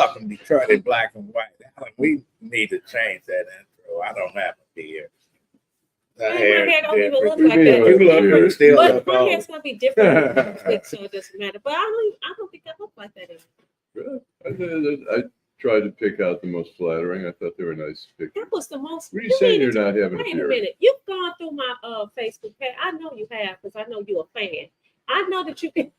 welcome Detroit in black and white. We need to change that intro. I don't have a beard. My hair don't even look like that. You still look my old. hair's gonna be different next week, so it doesn't matter. But I don't think I look like that anymore. I tried to pick out the most flattering. I thought they were nice pictures. That was the most. What are you saying? You're not having a Wait a beard? minute. You've gone through my Facebook page. I know you have because I know you're a fan. I know that you can.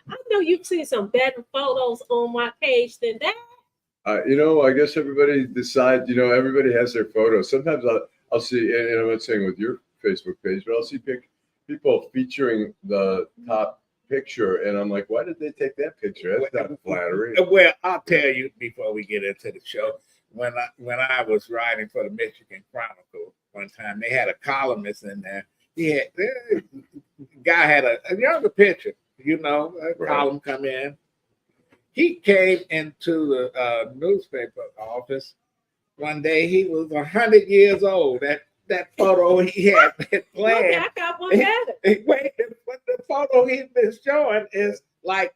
I know you've seen some better photos on my page than that. I guess everybody decides. Everybody has their photos. Sometimes I'll see, and I'm not saying with your Facebook page, but I'll see people featuring the top picture, and I'm like, why did they take that picture? That's not flattering. Well, I'll tell you before we get into the show. When I was writing for the Michigan Chronicle one time, they had a columnist in there. The guy had a younger picture, column come in. He came into the newspaper office one day. He was 100 years old. That photo he had planned. Okay, I got one better. Wait, the photo he's been showing is like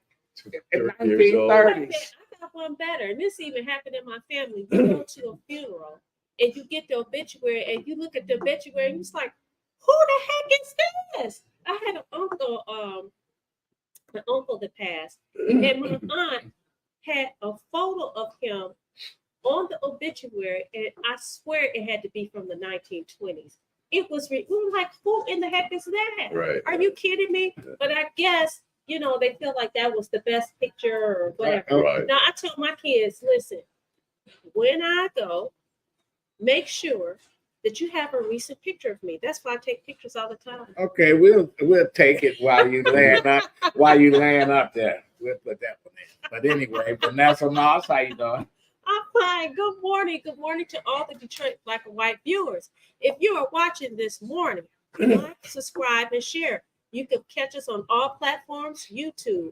1930s. I got one better, and this even happened in my family. You go to a funeral and you get the obituary, and you look at the obituary, and it's like, who the heck is this? I had an uncle that passed, and my aunt had a photo of him on the obituary, and I swear it had to be from the 1920s. We were like, who in the heck is that? Right. Are you kidding me? But I guess, they feel like that was the best picture or whatever. Right. Now, I told my kids, listen, when I go, make sure that you have a recent picture of me. That's why I take pictures all the time. Okay, we'll take it while you laying up there. We'll put that one in. But anyway, Vanessa Moss, how you doing? I'm fine. Good morning. Good morning to all the Detroit Black and White viewers. If you are watching this morning, like, subscribe, and share. You can catch us on all platforms: YouTube,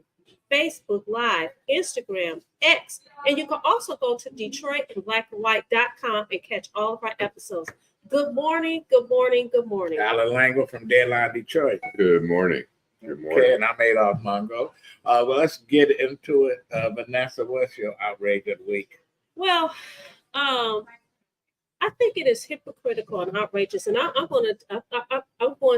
Facebook Live, Instagram, X, and you can also go to DetroitandBlackandWhite.com and catch all of our episodes. Good morning. Good morning. Good morning. Allan Lengel from Deadline Detroit. Good morning. Good morning. Okay, and I'm Adolph Mongo. Well, let's get into it. Vanessa, what's your outrage of the week? Well, I think it is hypocritical and outrageous, and I'm going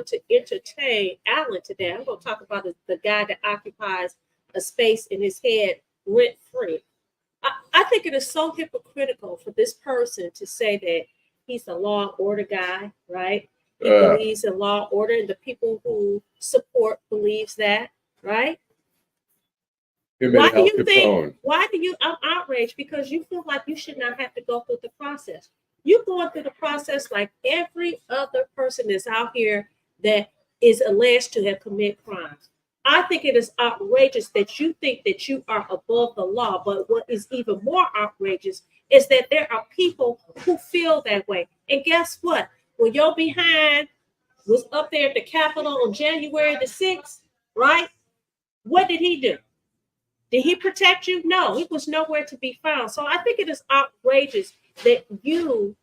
to entertain Allan today. I'm going to talk about the guy that occupies a space in his head rent free. I think it is so hypocritical for this person to say that he's a law and order guy, right? He believes in law and order, and the people who support believes that, right? Why do you, I'm outraged because you feel like you should not have to go through the process. You're going through the process like every other person that's out here that is alleged to have committed crimes. I think it is outrageous that you think that you are above the law, but what is even more outrageous is that there are people who feel that way. And guess what? When your behind was up there at the Capitol on January the 6th, right? What did he do? Did he protect you? No, he was nowhere to be found. So I think it is outrageous that you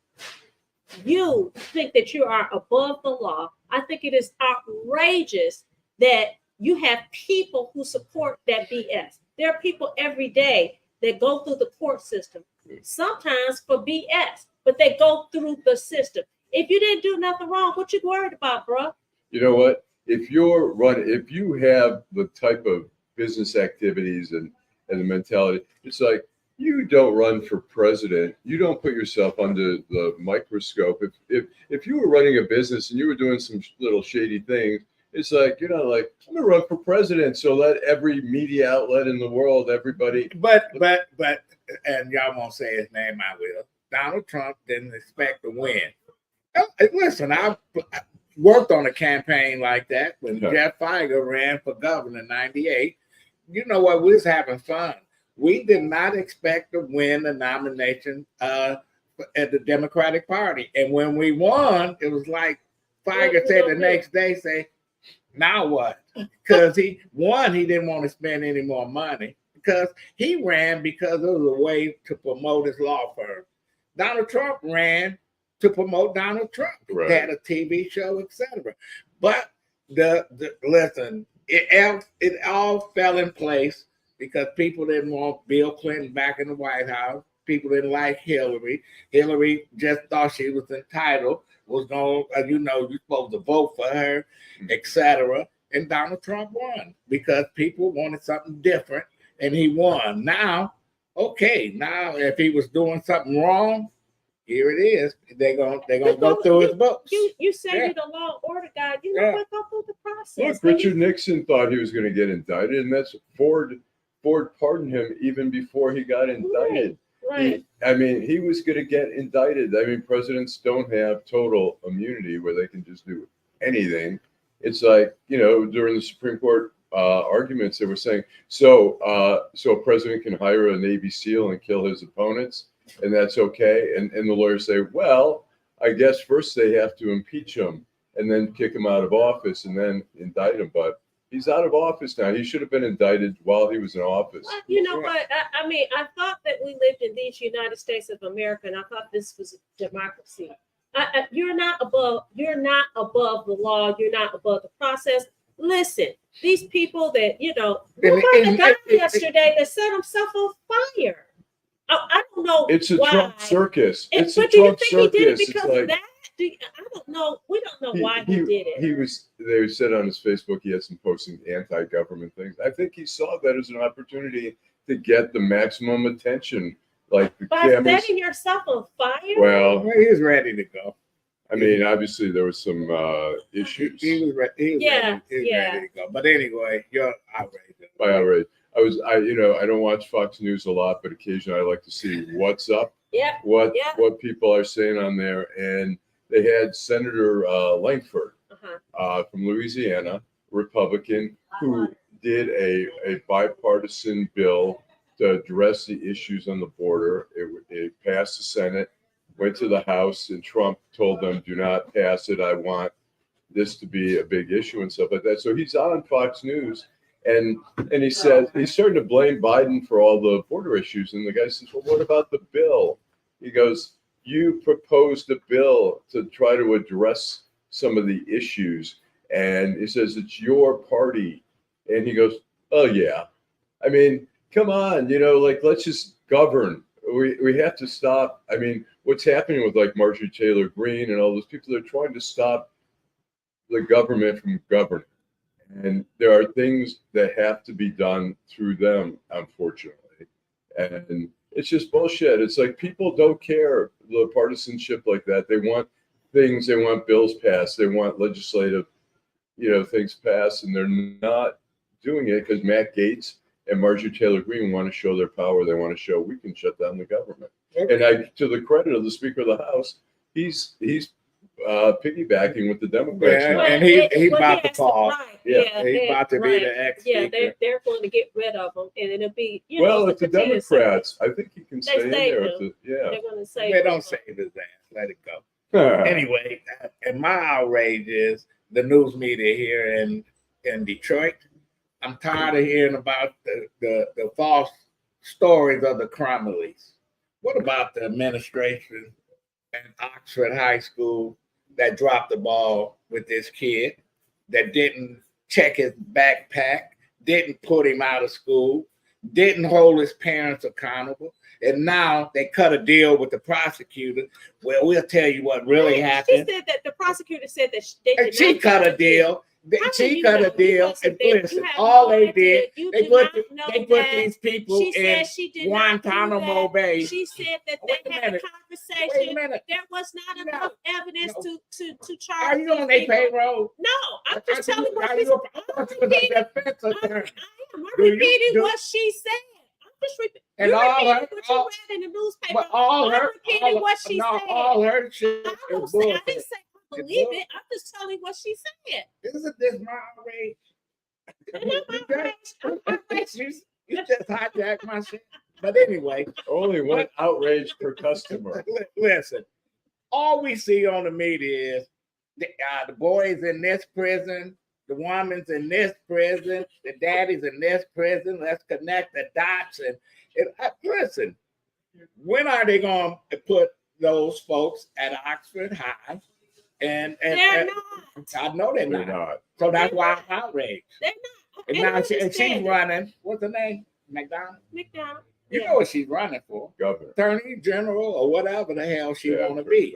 think that you are above the law. I think it is outrageous that you have people who support that BS. There are people every day that go through the court system, sometimes for BS, but they go through the system. If you didn't do nothing wrong, what you worried about, bro? You know what? If you have the type of business activities and the mentality, it's like you don't run for president. You don't put yourself under the microscope. If you were running a business and you were doing some little shady things, it's like, like, I'm gonna run for president. So let every media outlet in the world, everybody. But, and y'all won't say his name, I will. Donald Trump didn't expect to win. Listen, I worked on a campaign like that when Jeff Feiger ran for governor in '98. You know what? We was having fun. We did not expect to win the nomination at the Democratic Party. And when we won, it was like Feiger said the next day, now what? Because he didn't want to spend any more money because he ran because it was a way to promote his law firm. Donald Trump ran to promote Donald Trump. Right. He had a TV show, etc. But listen, it all fell in place because people didn't want Bill Clinton back in the White House. People didn't like Hillary. Hillary just thought she was entitled, was going, you're supposed to vote for her, etc. And Donald Trump won because people wanted something different, and he won. Now, if he was doing something wrong, here it is. They're gonna go through his books. You say you're the law and order guy. You know what? Go through the process. Look, Richard Nixon thought he was going to get indicted, and that's Ford pardoned him even before he got indicted. Right. He was going to get indicted. Presidents don't have total immunity where they can just do anything. It's like, during the Supreme Court arguments, they were saying, so a president can hire a Navy SEAL and kill his opponents, and that's okay. And the lawyers say, well, I guess first they have to impeach him and then kick him out of office and then indict him. But he's out of office now. He should have been indicted while he was in office. Well, you know what? I thought that we lived in these United States of America, and I thought this was democracy. You're not above the law. You're not above the process. Listen, these people that, the guy yesterday that set himself on fire. I don't know. It's a why. Trump circus. It's a but do you Trump think circus. he did it because It's like, of that? I don't know. We don't know why he did it. They said on his Facebook he had some posting anti-government things. I think he saw that as an opportunity to get the maximum attention. Like the By cameras. setting yourself on fire? Well, he's ready to go. Obviously there was some issues. He was ready to go. But anyway, you're outrageous. By outrage. I don't watch Fox News a lot, but occasionally I like to see what's up. Yeah. What people are saying on there. And they had Senator Langford from Louisiana, Republican, who did a bipartisan bill to address the issues on the border. It passed the Senate, went to the House, and Trump told them, do not pass it. I want this to be a big issue and stuff like that. So he's on Fox News, and he says he's starting to blame Biden for all the border issues. And the guy says, well, what about the bill? He goes, you proposed a bill to try to address some of the issues. And he says, it's your party. And he goes, oh, yeah. Come on, let's just govern. We have to stop. What's happening with like Marjorie Taylor Greene and all those people, they're trying to stop the government from governing. And there are things that have to be done through them, unfortunately. And it's just bullshit. It's like people don't care the partisanship like that. They want things, they want bills passed, they want legislative, things passed, and they're not doing it because Matt Gaetz and Marjorie Taylor Greene want to show their power. They want to show we can shut down the government. And to the credit of the Speaker of the House, he's piggybacking with the Democrats. Yeah, and he's about to fall. Right. He's about to be the ex-speaker. Yeah, they're going to get rid of him, and it'll be if the Democrats, I think he can stay in there. They're going to say they don't save his ass. Let it go. Anyway, and my outrage is the news media here in Detroit. I'm tired of hearing about the false stories of the Crumbleys. What about the administration at Oxford High School that dropped the ball with this kid, that didn't check his backpack, didn't put him out of school, didn't hold his parents accountable, and now they cut a deal with the prosecutor? Well, we'll tell you what really happened. She said that the prosecutor said that she cut a deal. She cut a deal, and listen, all they did, they put these people in Guantanamo Bay. She said that they had a conversation. There was not enough evidence to charge. Are you on their payroll? No, I'm just telling what she said. I'm repeating what she said. I'm just repeating. And you all her, what you read in the newspaper. But all her, repeating what she said. All her shit is bullshit. I didn't say I believe it. I'm just telling what she said. Isn't this my outrage? You just hijacked my shit. But anyway. Only one outrage per customer. Listen, all we see on the media is the boys in this prison, the woman's in this prison, the daddy's in this prison. Let's connect the dots. And listen, when are they going to put those folks at Oxford High? And they're not. I know they're not. So that's why I'm outraged. They're not. And now she's running. What's her name? McDonald? McDonald. You Yeah. know what she's running for? Governor. Attorney General or whatever the hell she Yeah, want to be.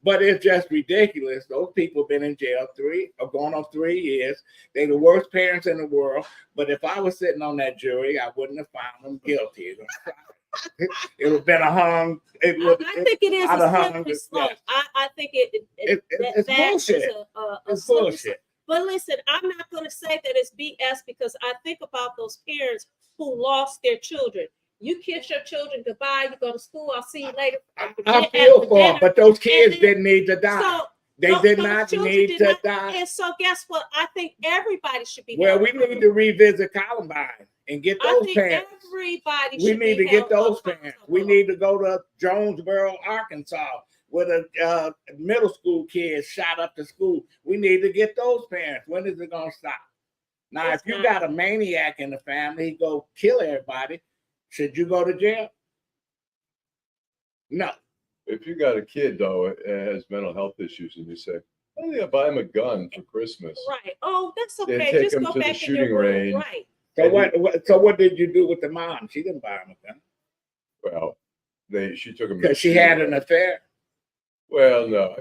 But it's just ridiculous. Those people been in jail going on 3 years. They the worst parents in the world. But if I was sitting on that jury, I wouldn't have found them guilty. It would have been a hung. I think it is I'd a have hung slippery this- slope. yeah. I think It's that bullshit. is a It's slippery bullshit. slope. But listen, I'm not going to say that it's BS because I think about those parents who lost their children. You kiss your children goodbye. You go to school. I'll see you later. I feel for them, but those kids didn't need to die. So They did not need to die. And so guess what? I think everybody should be. Well, we need to revisit Columbine and get I those think parents. everybody We should need be to get held those accountable. parents. We need to go to Jonesboro, Arkansas, where the middle school kids shot up the school. We need to get those parents. When is it gonna stop? Now, It's if you not. got a maniac in the family, he go kill everybody. Should you go to jail? No. If you got a kid though that has mental health issues, and you say, "I think I'll buy him a gun for Christmas," Right. Oh, that's Then okay. take Just them go to the back in shooting your room. range. Right. So what did you do with the mom? She didn't buy him a gun well, she took him to because the she shooting had an range. affair. Well, no,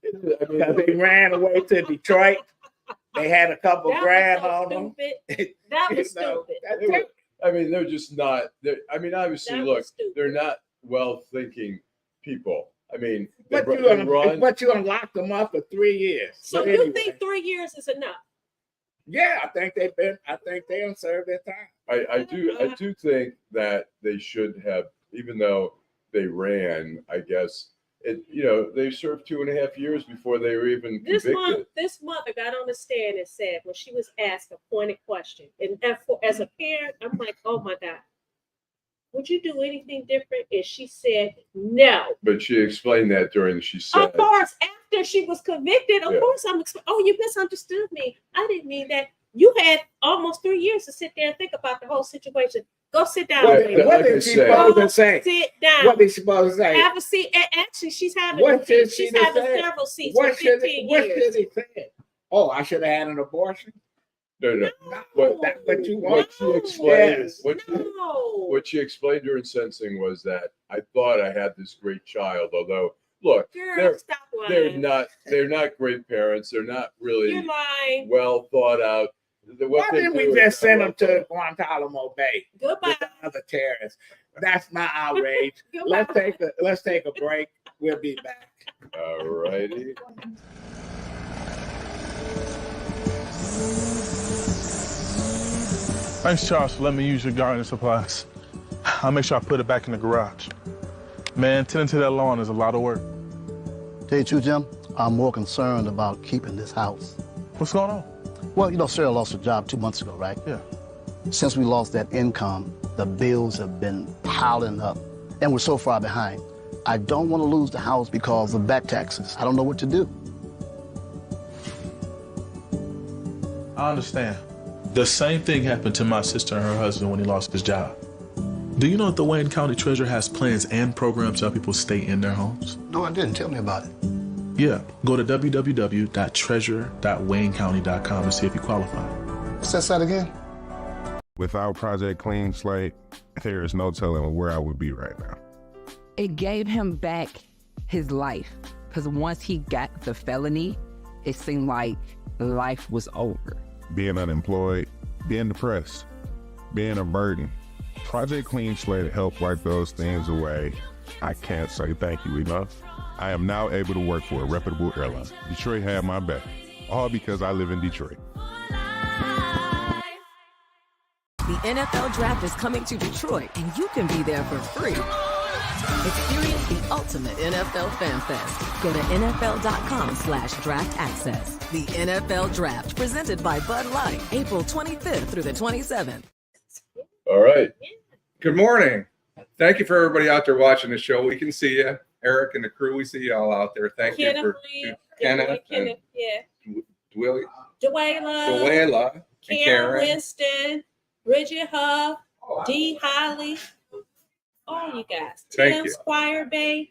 Because they ran away to Detroit. They had a couple That grand was on so them. stupid. That was You know, stupid. that's They were- it. I mean, they're just not. Obviously, That look, was stupid. they're not well-thinking people. I mean, they But you unlocked them up for 3 years. So But you anyway, think 3 years is enough? Yeah, I think they done served their time. I do think that they should have, even though they ran, I guess they served 2.5 years before they were even convicted. This mother got on the stand and said when she was asked a pointed question, and as a parent, I'm like, oh my God, would you do anything different? And she said no. But she explained that she said, Of course, after she was convicted, Yeah. course you misunderstood me. I didn't mean that. You had almost 3 years to sit there and think about the whole situation. Go sit down. What lady. like I did she said- supposed to say? Sit down. What did she supposed to say? Have a seat. Actually, she's having What should she she's have having said? several seats for What should 15 what years. should he say? Oh, I should have had an abortion. no. What, that's what you want? What she explained, Yes. No. what she explained during sentencing was that I thought I had this great child, although look, Girl, stop they're lying. not great parents. They're not really You're lying. well thought out. Why didn't we just send them to Guantanamo Bay Goodbye. with the other terrorists? That's my outrage. Goodbye. Let's take a break. We'll be back. All righty. Thanks, Charles, for letting me use your gardening supplies. I'll make sure I put it back in the garage. Man, tending to that lawn is a lot of work. Tell you the truth, Jim, I'm more concerned about keeping this house. What's going on? Well, Sarah lost her job 2 months ago, right? Yeah. Since we lost that income, the bills have been piling up, and we're so far behind. I don't want to lose the house because of back taxes. I don't know what to do. I understand. The same thing happened to my sister and her husband when he lost his job. Do you know that the Wayne County Treasurer has plans and programs to help people stay in their homes? No, I didn't. Tell me about it. Yeah, go to www.treasure.waynecounty.com and see if you qualify. What's that site again? Without Project Clean Slate, there is no telling where I would be right now. It gave him back his life, because once he got the felony, it seemed like life was over. Being unemployed, being depressed, being a burden. Project Clean Slate helped wipe those things away. I can't say thank you enough. I am now able to work for a reputable airline. Detroit had my back, all because I live in Detroit. The NFL Draft is coming to Detroit, and you can be there for free. Experience the ultimate NFL fan fest. Go to NFL.com/draft access. The NFL Draft, presented by Bud Light, April 25th through the 27th. All right. Good morning. Thank you for everybody out there watching the show. We can see you, Eric and the crew. We see you all out there. Thank you for Kenneth and Dwayla, Dwayla, and Karen Karen. Winston, Bridget Huff, Dee Holly, all you guys. Thank Tim you. Squire Bay.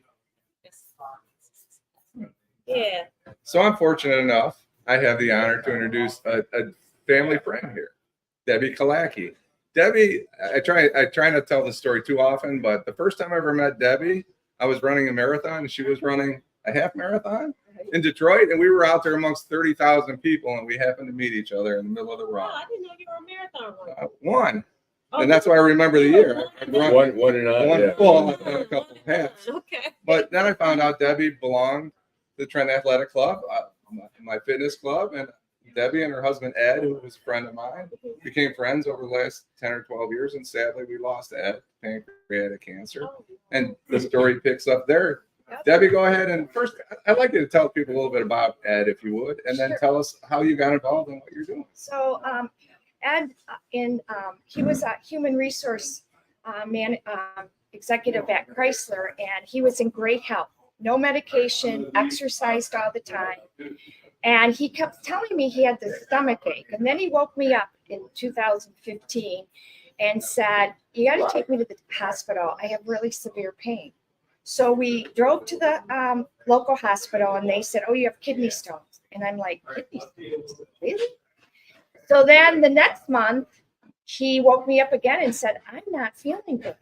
Yeah. So I'm fortunate enough, I have the honor to introduce a family friend here, Debbie Kolacki. Debbie, I try not to tell the story too often, but the first time I ever met Debbie, I was running a marathon and she was running a half marathon in Detroit, and we were out there amongst 30,000 people, and we happened to meet each other in the middle of the run. Oh, I didn't know you were a marathon runner. One. Oh, And that's why I remember the year. I run One and on. one Yeah. full and a couple of halves. Okay. But then I found out Debbie belonged to the Trent Athletic Club, my fitness club, and Debbie and her husband Ed, who was a friend of mine, became friends over the last 10 or 12 years. And sadly, we lost Ed, pancreatic cancer. And the story picks up there. Debbie, go ahead. And first, I'd like you to tell people a little bit about Ed, if you would, and then tell us how you got involved in what you're doing. So Ed, he was a human resource executive at Chrysler, and he was in great health, no medication, exercised all the time. And he kept telling me he had the stomach ache. And then he woke me up in 2015 and said, you got to take me to the hospital. I have really severe pain. So we drove to the local hospital, and they said, oh, you have kidney stones. And I'm like, kidney stones? Really? So then the next month, he woke me up again and said, I'm not feeling good.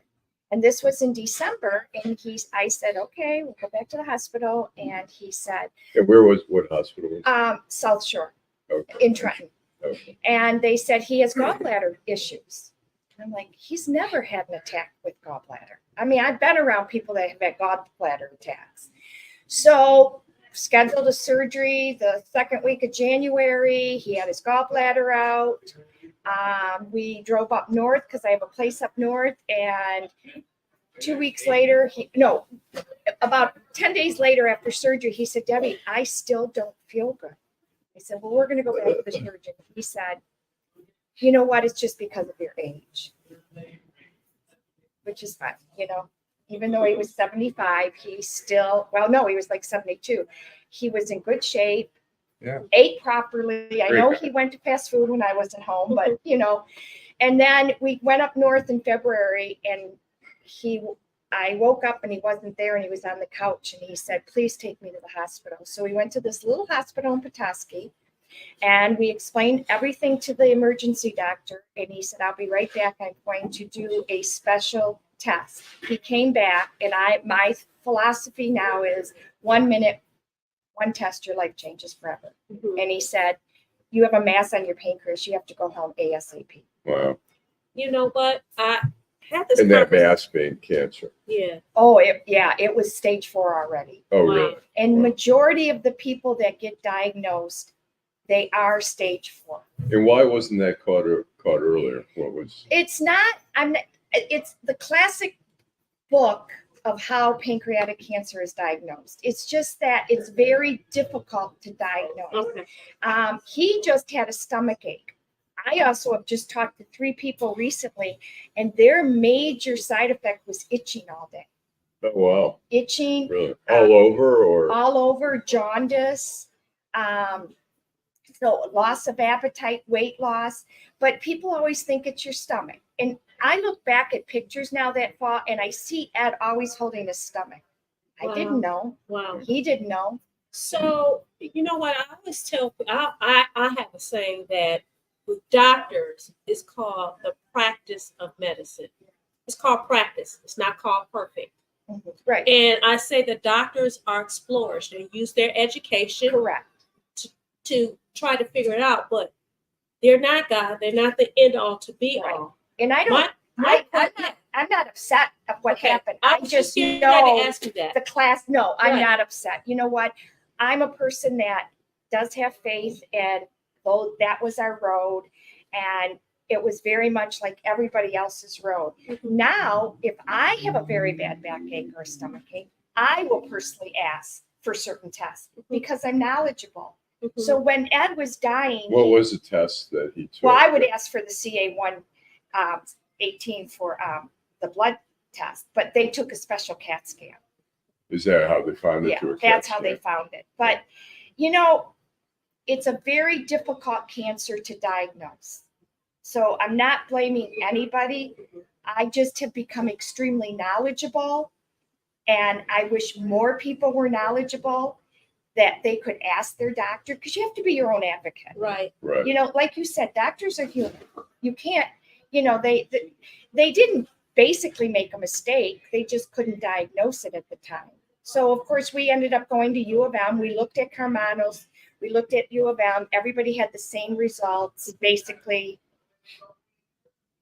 And this was in December. And I said, okay, we'll go back to the hospital. And he said, And what hospital was it? South Shore Okay. in Trenton. Okay. And they said he has gallbladder issues. I'm like, he's never had an attack with gallbladder. I mean, I've been around people that have had gallbladder attacks. So scheduled a surgery the second week of January. He had his gallbladder out. We drove up north because I have a place up north. And 2 weeks later, about 10 days later after surgery, he said, Debbie, I still don't feel good. I said, well, we're going to go back to the surgeon. He said, you know what? It's just because of your age, which is fine. Even though he was 75, he still, he was like 72. He was in good shape, ate properly. I know he went to fast food when I wasn't home, but and then we went up north in February, and I woke up and he wasn't there, and he was on the couch, and he said, please take me to the hospital. So we went to this little hospital in Petoskey, and we explained everything to the emergency doctor, and he said, I'll be right back. I'm going to do a special test. He came back, and my philosophy now is 1 minute, one test, your life changes forever. Mm-hmm. And he said, you have a mass on your pancreas. You have to go home ASAP. Wow. You know what? I had this. And that mass being cancer. Yeah. Oh, it was stage 4 already. Oh, really? And majority of the people that get diagnosed, they are stage 4. And why wasn't that caught earlier? What was? It's the classic book of how pancreatic cancer is diagnosed. It's just that it's very difficult to diagnose. Okay. He just had a stomach ache. I also have just talked to 3 people recently, and their major side effect was itching all day. Oh, wow. Itching. Really? All over, or? All over, jaundice. So loss of appetite, weight loss, but people always think it's your stomach. And I look back at pictures now that fall, and I see Ed always holding his stomach. I didn't know. Wow. He didn't know. So, you know what? I always tell, I have a saying that with doctors, it's called the practice of medicine. It's called practice. It's not called perfect. Mm-hmm. Right. And I say the doctors are explorers. They use their education. Correct. To try to figure it out, but they're not God. They're not the end all to be all. And I don't. I'm not upset of what happened. I just know to ask you that. The class. No, I'm not upset. You know what? I'm a person that does have faith, and though that was our road, and it was very much like everybody else's road. Mm-hmm. Now, if I have a very bad backache or stomach ache, I will personally ask for certain tests because I'm knowledgeable. Mm-hmm. So when Ed was dying, what was the test that he took? Well, I would ask for the CA1 18 for the blood test, but they took a special CAT scan. Is that how they found it? Yeah, that's how they found it. But it's a very difficult cancer to diagnose. So I'm not blaming anybody. I just have become extremely knowledgeable, and I wish more people were knowledgeable, that they could ask their doctor, because you have to be your own advocate. Right. Like you said, doctors are human. You can't, you know, they didn't basically make a mistake. They just couldn't diagnose it at the time. So of course we ended up going to U of M. We looked at Carmanos. We looked at U of M. Everybody had the same results. Basically,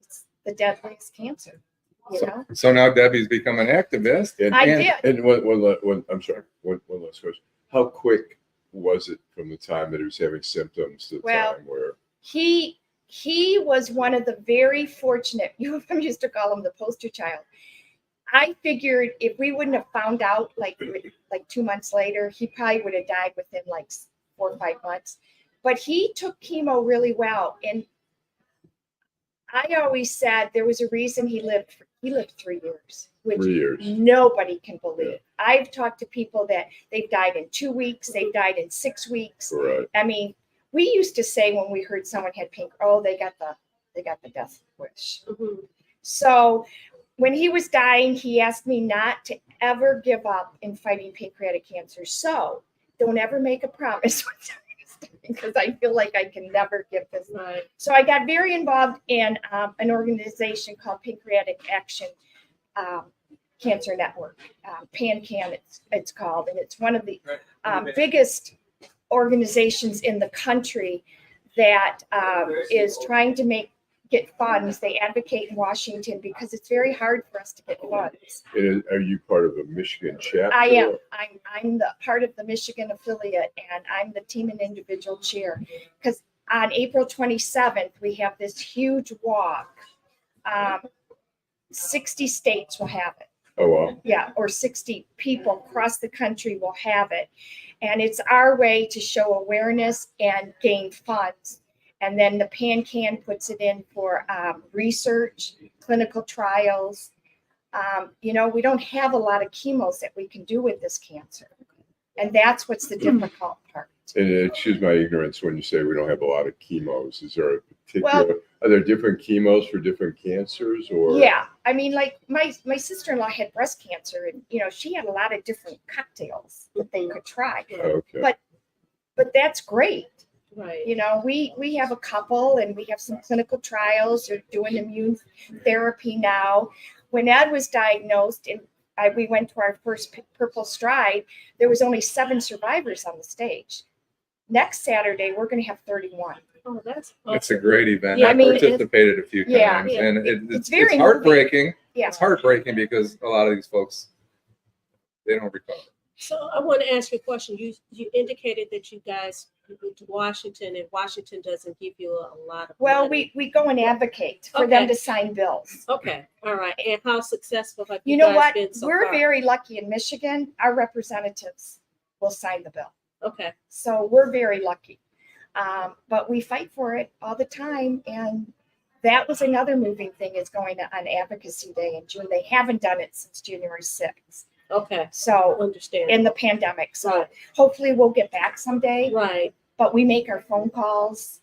it's the deadliest cancer. You know? So now Debbie's become an activist. And, I did. And one I'm sorry, one last question. How quick was it from the time that he was having symptoms to the time where he was one of the very fortunate, U of M used to call him the poster child. I figured if we wouldn't have found out like 2 months later, he probably would have died within like 4 or 5 months. But he took chemo really well. And I always said there was a reason he lived 3 years, which 3 years. nobody can believe. I've talked to people that they've died in 2 weeks, they've died in 6 weeks. Right. I mean, we used to say when we heard someone had they got the death wish. Mhm. So when he was dying, he asked me not to ever give up in fighting pancreatic cancer. So don't ever make a promise when someone is dying, because I feel like I can never give this. Right. So I got very involved in an organization called Pancreatic Action Cancer Network, PanCan it's called, and it's one of the biggest organizations in the country that is trying to get funds. They advocate in Washington because it's very hard for us to get funds. And are you part of the Michigan chapter? I am. I'm the part of the Michigan affiliate, and I'm the team and individual chair. Because on April 27th, we have this huge walk. 60 states will have it. Oh, wow. Yeah, or 60 people across the country will have it. And it's our way to show awareness and gain funds. And then the PanCan puts it in for research, clinical trials. You know, we don't have a lot of chemos that we can do with this cancer. And that's what's the difficult part. And excuse my ignorance when you say we don't have a lot of chemos. Is there a particular, are there different chemos for different cancers, or? Yeah, I mean, like my sister-in-law had breast cancer, and you know, she had a lot of different cocktails that they could try. Okay. But that's great. Right. You know, we have a couple, and we have some clinical trials. They're doing immune therapy now. When Ed was diagnosed, and we went to our first PurpleStride, there was only 7 survivors on the stage. Next Saturday, we're going to have 31. Oh, that's awesome. It's a great event. Yeah, I I mean, participated a few times, yeah. and It's it's very heartbreaking. Yeah. It's heartbreaking because a lot of these folks, they don't recover. So I want to ask you a question. You indicated that you guys moved to Washington, and Washington doesn't give you a lot of Well, money. we go and advocate for them Okay. to sign bills. Okay, all right. And how successful have You you know guys what? been so We're far? very lucky in Michigan. Our representatives will sign the bill. Okay. So we're very lucky. But we fight for it all the time. And that was another moving thing, is going on Advocacy Day in June. They haven't done it since January 6th. Okay. So Understand. in the pandemic. So Right. hopefully we'll get back someday. Right. But we make our phone calls.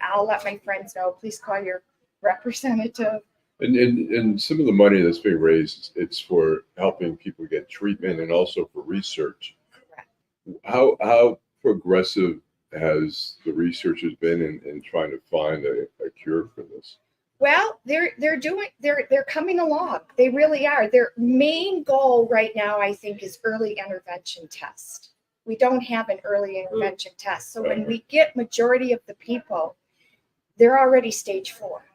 I'll let my friends know, please call your representative. And some of the money that's being raised, it's for helping people get treatment and also for research. Correct. How progressive has the researchers been in trying to find a cure for this? Well, they're coming along. They really are. Their main goal right now, I think, is early intervention test. We don't have an early intervention test. So when we get majority of the people, they're already stage 4.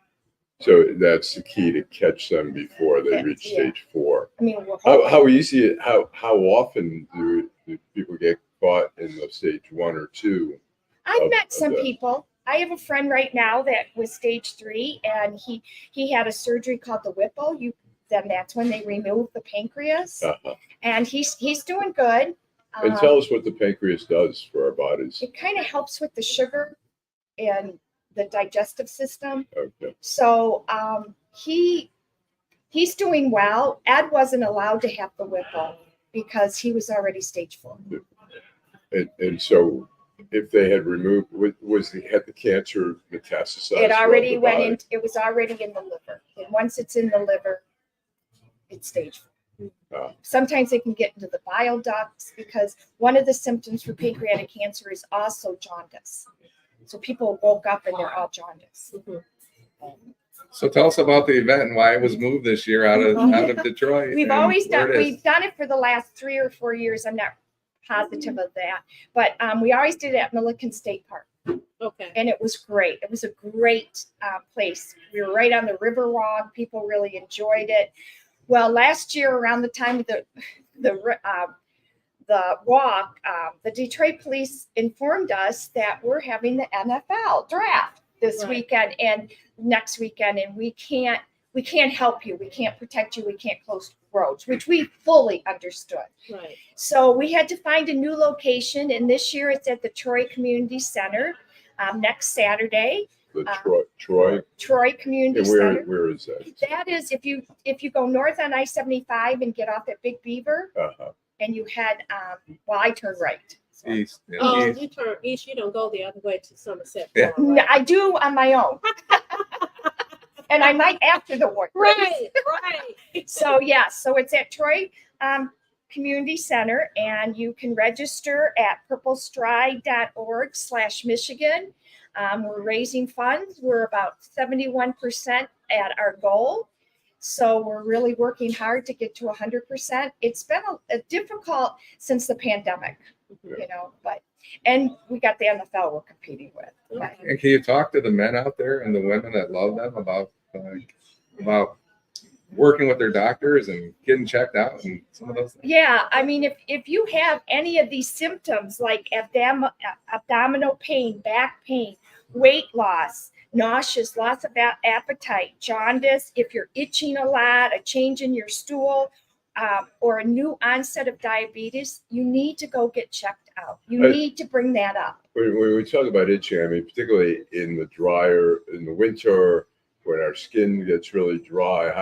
So that's the key, to catch them before they Yeah, reach yeah. stage 4. I mean, we're How easy, how often do people get caught in the stage 1 or 2? I've of- met of some that? people. I have a friend right now that was stage 3, and he had a surgery called the Whipple. Then that's when they remove the pancreas, Uh-huh. and he's doing good. And tell us what the pancreas does for our bodies. It kind of helps with the sugar and the digestive system. Okay. So he's doing well. Ed wasn't allowed to have the Whipple because he was already stage 4. And so if they had removed, had the cancer metastasized? It already throughout the went body? in. It was already in the liver, and once it's in the liver, it's stage 4. Sometimes they can get into the bile ducts, because one of the symptoms for pancreatic cancer is also jaundice. So people woke up and they're all jaundice. So tell us about the event and why it was moved this year out of Detroit. We've and always where done, it is. we've done it for the last 3 or 4 years. I'm not positive of that, but we always did it at Milliken State Park. Okay. And it was great. It was a great place. We were right on the Riverwalk. People really enjoyed it. Well, last year around the time of the walk, the Detroit police informed us that we're having the NFL draft this weekend and next weekend, and we can't help you. We can't protect you. We can't close roads, which we fully understood. Right. So we had to find a new location, and this year it's at the Troy Community Center next Saturday. The Troy Community and Center. where is that? That is if you go north on I-75 and get off at Big Beaver, and you head well, I turn right. So. East. Yeah. Oh, East. you turn east. You don't go the other way to Somerset. Yeah. Farm, No, right? I do on my own. And I might after the work. Right. So so it's at Troy Community Center, and you can register at purplestride.org/Michigan. We're raising funds. We're about 71% at our goal. So we're really working hard to get to 100%. It's been a difficult since the pandemic, and we got the NFL we're competing with. But, And can you talk to the men out there and the women that love them about working with their doctors and getting checked out and some of those things? yeah, I mean, if you have any of these symptoms like abdominal pain, back pain, weight loss, nauseous, loss of appetite, jaundice, if you're itching a lot, a change in your stool, or a new onset of diabetes, you need to go get checked out. You need to bring that up. When we talk about itching, I mean, particularly in the winter, when our skin gets really dry,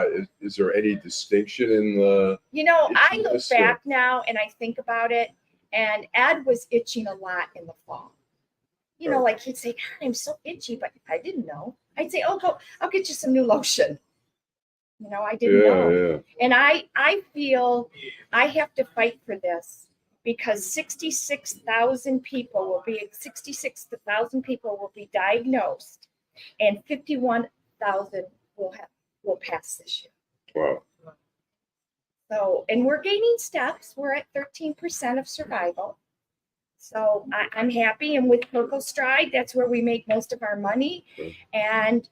is there any distinction in the? I look back now and I think about it, and Ed was itching a lot in the fall. Like he'd say, God, I'm so itchy, but I didn't know. I'd say, oh, I'll get you some new lotion. I didn't know. Yeah. And I feel I have to fight for this because 66,000 people will be diagnosed, and 51,000 will pass this year. Wow. So, and we're gaining steps. We're at 13% of survival. So I'm happy. And with PurpleStride, that's where we make most of our money. And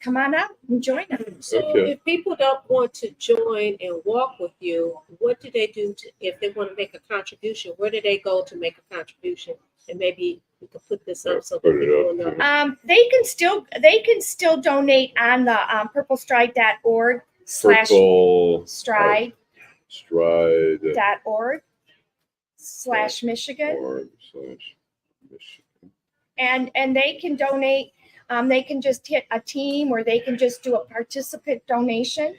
come on out and join us. So if people don't want to join and walk with you, what do they do if they want to make a contribution? Where do they go to make a contribution? And maybe we could put this up so that people will know. They can still donate on the purplestride.org/Michigan. And they can donate. They can just hit a team, or they can just do a participant donation.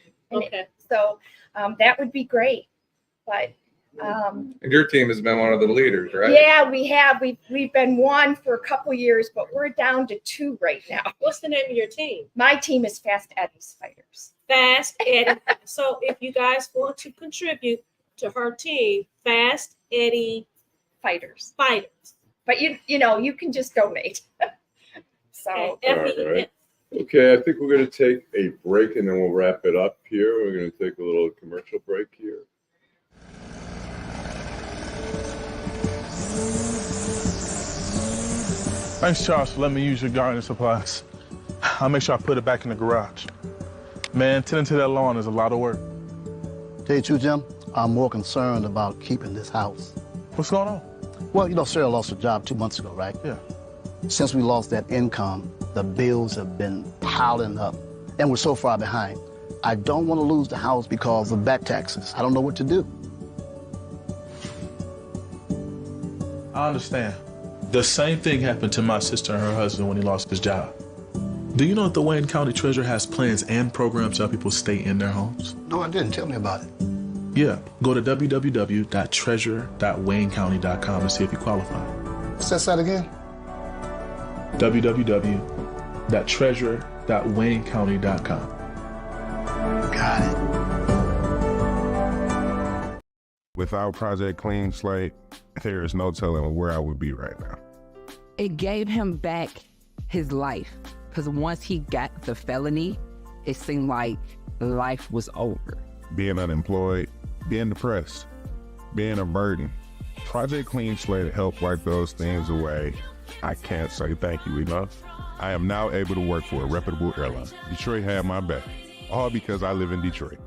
So that would be great. But and your team has been one of the leaders, right? Yeah, we have. We've been one for a couple years, but we're down to 2 right now. What's the name of your team? My team is Fast Eddie's Fighters. Fast Eddie. So if you guys want to contribute to her team, Fast Eddie Fighters. But you can just donate. So all right. Okay, I think we're going to take a break and then we'll wrap it up here. We're going to take a little commercial break here. Thanks, Charles, for letting me use your gardening supplies. I'll make sure I put it back in the garage. Man, tending to that lawn is a lot of work. Tell you the truth, Jim, I'm more concerned about keeping this house. What's going on? Well, Sarah lost her job 2 months ago, right? Yeah. Since we lost that income, the bills have been piling up, and we're so far behind. I don't want to lose the house because of back taxes. I don't know what to do. I understand. The same thing happened to my sister and her husband when he lost his job. Do you know that the Wayne County Treasurer has plans and programs to help people stay in their homes? No, I didn't. Tell me about it. Yeah, go to www.treasure.waynecounty.com and see if you qualify. Say that again. www.treasure.waynecounty.com. Got it. Without Project Clean Slate, there is no telling where I would be right now. It gave him back his life, because once he got the felony, it seemed like life was over. Being unemployed, being depressed, being a burden. Project Clean Slate helped wipe those things away. I can't say thank you enough. I am now able to work for a reputable airline. Detroit had my back, all because I live in Detroit.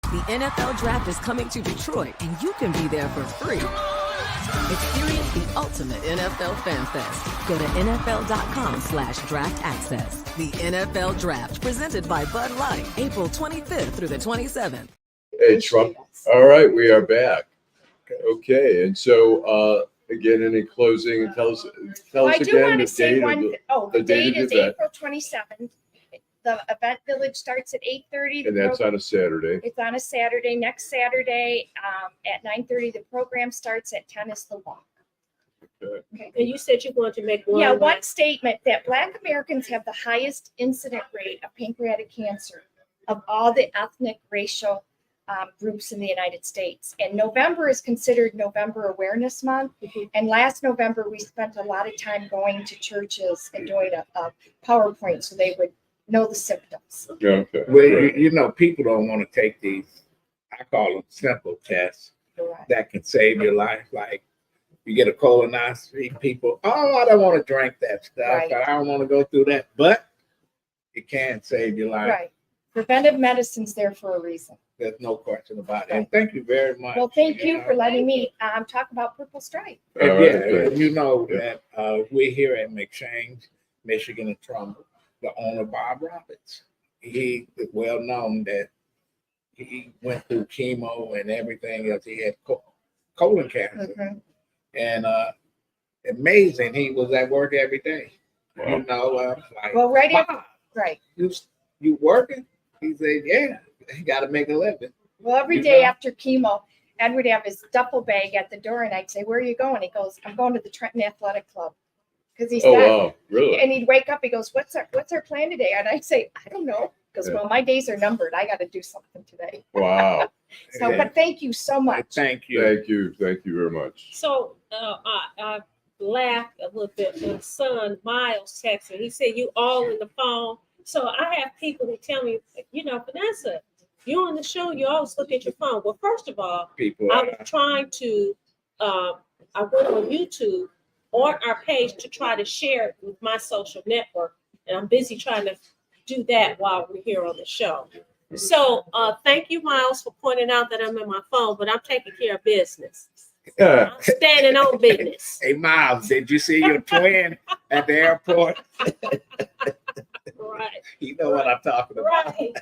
The NFL Draft is coming to Detroit, and you can be there for free. Experience the ultimate NFL fan fest. Go to NFL.com/draft access. The NFL Draft, presented by Bud Light, April 25th through the 27th. Hey, Trump. All right, we are back. Okay, and so again, any closing? Tell us I do again want the to say date one. of The the date date of is the event. April 27th. The event village starts at 8:30. And that's on a Saturday. It's on a Saturday. Next Saturday at 9:30. The program starts at 10 is the walk. Okay. And you said you wanted to make one. Yeah, one statement that Black Americans have the highest incident rate of pancreatic cancer of all the ethnic, racial groups in the United States. And November is considered November Awareness Month. And last November, we spent a lot of time going to churches and doing a PowerPoint so they would know the symptoms. Okay. Well, Right. you know, people don't want to take these, I call them simple tests that can save your life. Like you get a colonoscopy, people, oh, I don't want to drink that stuff. Right. I don't want to go through that. But it can save your life. Right. Preventive medicine's there for a reason. There's no question about it. And thank you very much. Well, thank you know. for letting me talk about PurpleStride. And All right, yeah, good. and you know Yeah. that we're here at McShane's, Michigan and Crumbley. The owner, Bob Roberts, he is well known that he went through chemo and everything else. He had colon cancer. Mhm. And amazing, he was at work every day. Wow. You know, like, Well, right Bob, after, right. you working? He said, yeah, you got to make a living. Well, every You day know? after chemo, Ed would have his duffel bag at the door, and I'd say, "Where are you going?" He goes, "I'm going to the Trenton Athletic Club," because he's Oh, not. wow. Really? And he'd wake up. He goes, "What's our plan today?" And I'd say, "I don't know." He goes, Yeah. "Well, my days are numbered. I got to do something today." Wow. So, Yeah. but thank you so much. Thank you. Thank you. Thank you very much. So I laughed a little bit. My son Miles texted. He said, "You all in the phone." So I have people who tell me, you know, Vanessa, you're on the show. You always look at your phone. Well, first of all, People I are, was trying to. I went on YouTube on our page to try to share it with my social network, and I'm busy trying to do that while we're here on the show. So thank you, Miles, for pointing out that I'm in my phone, but I'm taking care of business. Yeah. I'm standing on business. hey, Miles, did you see your twin at the airport? Right. You know what I'm talking about. Right.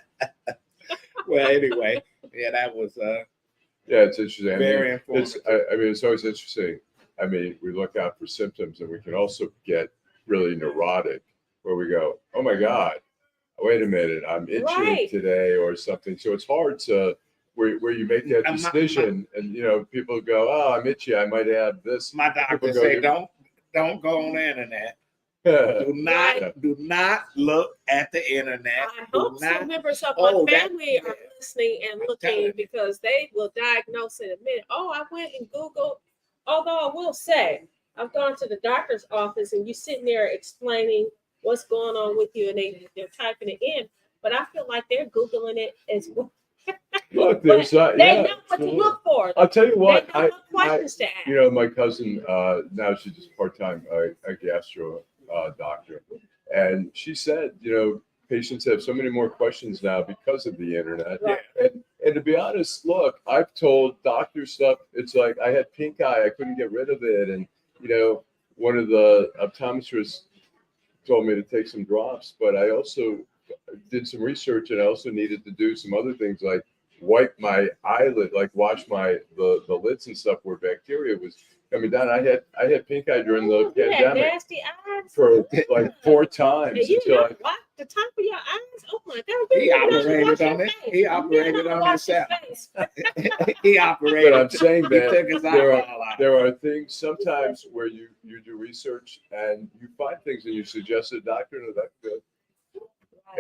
Well, anyway, yeah, that was Yeah, it's interesting. Very it's, informative. I mean, it's always interesting. I mean, we look out for symptoms and we can also get really neurotic where we go, oh my God, wait a minute, I'm itching Right. today or something. So it's hard to, where you make that And decision and, you know, people go, oh, I'm itchy, I might have this. my doctor People go, say "You-" don't go on the internet. Yeah. Do not look at the internet. I Do hope some not- members of Oh, my that- family are listening and I'm looking telling you. because they will diagnose in a minute. Oh, I went and Googled. Although I will say, I've gone to the doctor's office and you're sitting there explaining what's going on with you and they're typing it in. But I feel like they're Googling it as well. Look, there's They yeah, know what to absolutely. look for. I'll tell you what, They know what questions to ask. you know, my cousin, now she's just part-time a gastro doctor. And she said, you know, patients have so many more questions now because of the internet. Right. And to be honest, look, I've told doctors stuff. It's like I had pink eye. I couldn't get rid of it. And, you know, one of the optometrists told me to take some drops, but I also did some research and I also needed to do some other things like wipe my eyelid, like wash the lids and stuff where bacteria was coming down. I had pink eye during the You had pandemic nasty eyes. for like 4 times And you until know I, what? The top of your eyes. Oh my God. He You know how to operated wash your on it. face. He You know operated how to on wash your himself. face. He operated. but I'm saying He that took his there eyeball out. there are things sometimes where you do research and you find things and you suggest to the doctor and that's good.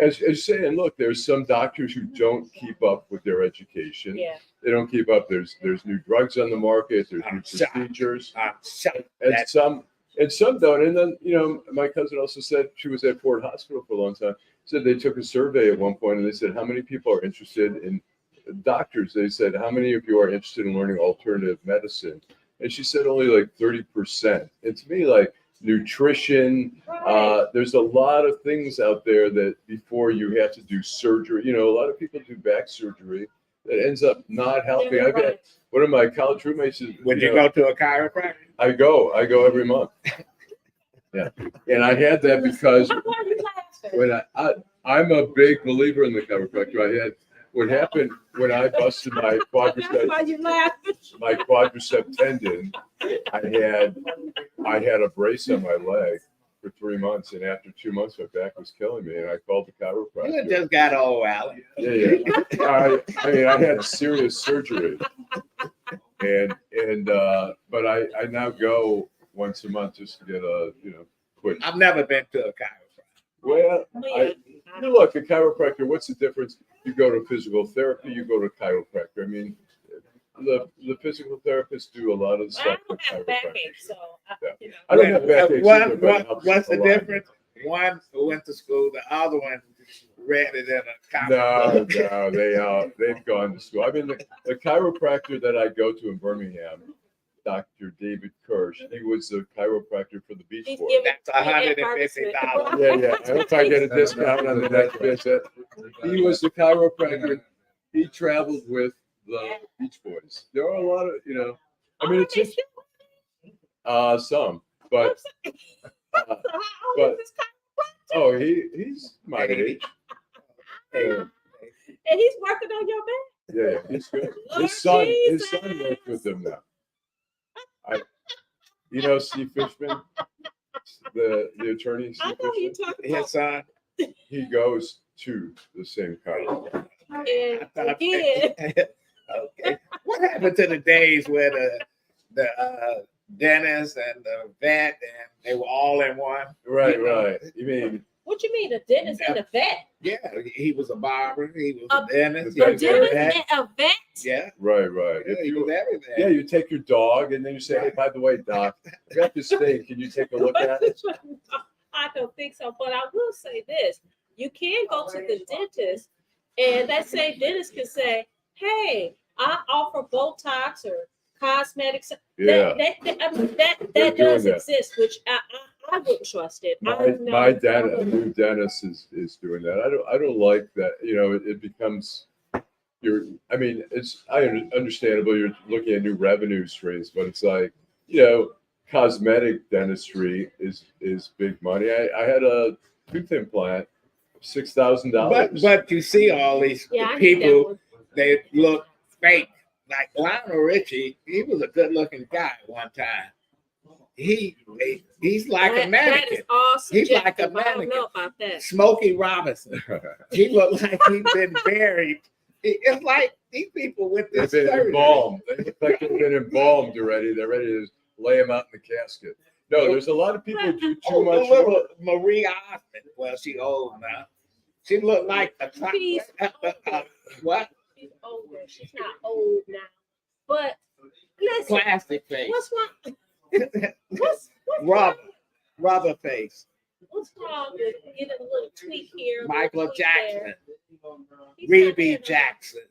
As saying, look, there's some doctors who don't keep up with their education. Yeah. They don't keep up. There's new drugs on the market. There's new I'm shocked. procedures, I'm shocked and that some And some don't. And then, my cousin also said she was at Ford Hospital for a long time. Said they took a survey at one point and they said, how many people are interested in doctors? They said, how many of you are interested in learning alternative medicine? And she said only like 30%. And to me, like nutrition, there's a lot of things out there that before you have to do surgery, a lot of people do back surgery that ends up not helping. I've had one of my college roommates. Would you go to a chiropractor? I go every month. Yeah. And I had that because when I'm a big believer in the chiropractor. What happened when I busted my quadricep tendon, I had a brace on my leg for 3 months, and after 2 months, my back was killing me, and I called the chiropractor. You just got old, Allan. Yeah. I had serious surgery, but I now go once a month just to get a quick. I've never been to a chiropractor. Well, look, a chiropractor. What's the difference? You go to physical therapy, you go to chiropractor. I mean, the physical therapists do a lot of the stuff. I don't have backache, so I don't have backache. What's the difference? One went to school, the other one read it in a chiropractor. No, they've gone to school. I mean, the chiropractor that I go to in Birmingham, Dr. David Kirsch, he was the chiropractor for the Beach Boys. That's $150. Yeah. I hope I get a discount on the next visit. He was the chiropractor. He traveled with the Beach Boys. There are a lot of, I mean, it's just some, but he's my age. And he's working on your back. Yeah, he's good. His son works with him now. Steve Fishman, the attorney. Steve Fishman, his son. He goes to the same chiropractor. Okay. What happened to the days where the dentist and the vet and they were all in one? Right. You mean? What you mean, a dentist and a vet? Yeah, he was a barber. He was a dentist. A dentist and a vet? Yeah. Right. Yeah, he was everything. Yeah, you take your dog and then you say, hey, by the way, Doc, I got this thing. Can you take a look at it? I don't think so, but I will say this. You can go to the dentist and that same dentist can say, hey, I offer Botox or cosmetics. Yeah. That does exist, which I wouldn't trust it. My new dentist is doing that. I don't like that. It becomes it's understandable. You're looking at new revenue streams, but it's like, cosmetic dentistry is big money. I had a tooth implant, $6,000. But you see all these people, they look fake. Like Lionel Richie, he was a good-looking guy at one time. He's like a mannequin. That is all he's like a mannequin. I don't mannequin. know about that. Smokey Robinson. He looked like he'd been buried. It's like these people with this. They've been embalmed. They look like they've been embalmed already. They're ready to lay them out in the casket. No, there's a lot of people who do too much. Marie Osmond. Well, she's old now. She looked like a what? She's older. She's not old now. But listen, plastic face. What's wrong? What's rubber face. What's wrong with getting a little tweak here? Michael Jackson, Rebe Jackson,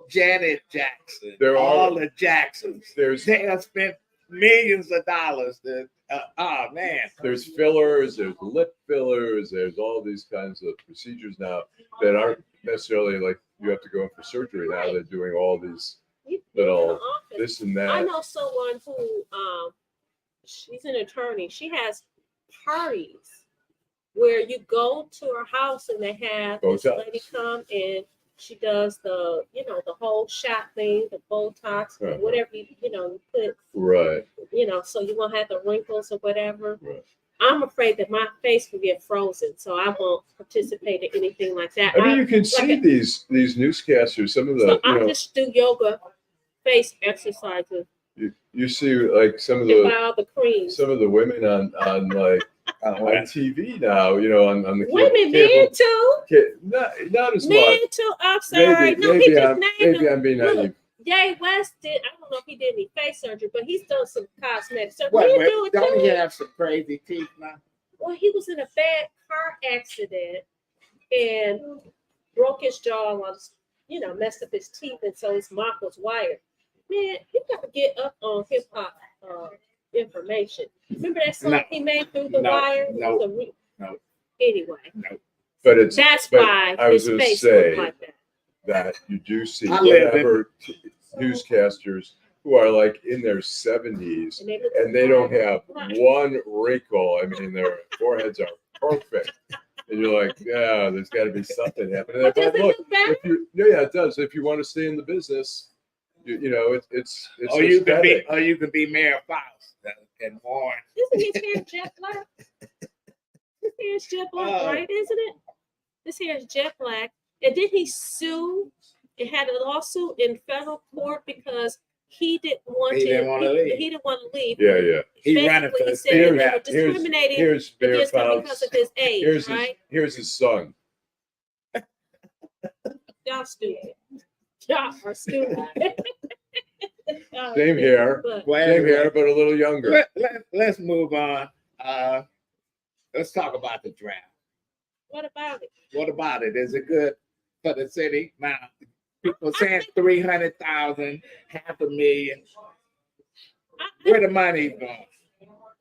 Janet Jackson. All the Jacksons. They have spent millions of dollars. There's fillers, there's lip fillers, there's all these kinds of procedures now that aren't necessarily like you have to go in for surgery. Now they're doing all these little this and that. I know someone who she's an attorney. She has parties where you go to her house and they have this lady come and she does the whole shot thing, the Botox, or whatever you put. Right. So you won't have the wrinkles or whatever. Right. I'm afraid that my face will get frozen, so I won't participate in anything like that. I mean, you can see these newscasters. Some of the I just do yoga, face exercises. You see like some of the women on like on TV now, on the women, men too. Not as much. Men too. I'm sorry. Maybe I'm being naive. Jay West did. I don't know if he did any face surgery, but he's done some cosmetic surgery. What, He do it don't he too. have some crazy teeth now? Well, he was in a bad car accident and broke his jaw while, messed up his teeth, and so his mouth was wired. Man, you got to get up on hip hop information. Remember that song he made through the wire? No. Anyway, But it's that's but why I was his going to face say looked like that. that you do see I live whatever newscasters who are like in their 70s and they don't have one wrinkle. I mean, their foreheads are perfect. And you're like, yeah, there's got to be something happening. But does But it look, look better? if you, yeah, it does. If you want to stay in the business, it's Or you aesthetic. can be Mayor Faust and Warren. Isn't his hair jet black? His hair is jet black, right? Isn't it? His hair is jet black. And did he sue and had a lawsuit in federal court because he didn't want He didn't want to leave. He didn't want to leave. Yeah. He's Basically, running for he the said they were state rep. discriminating Here's Mayor against him Faust. because of his age, right? Here's his son. Y'all stupid. Y'all are stupid. Same hair, But same hair, but a little younger. Let's move on. Let's talk about the draft. what about it? What about it? Is it good for the city? Now, people saying 300,000, 500,000. Where the money's going?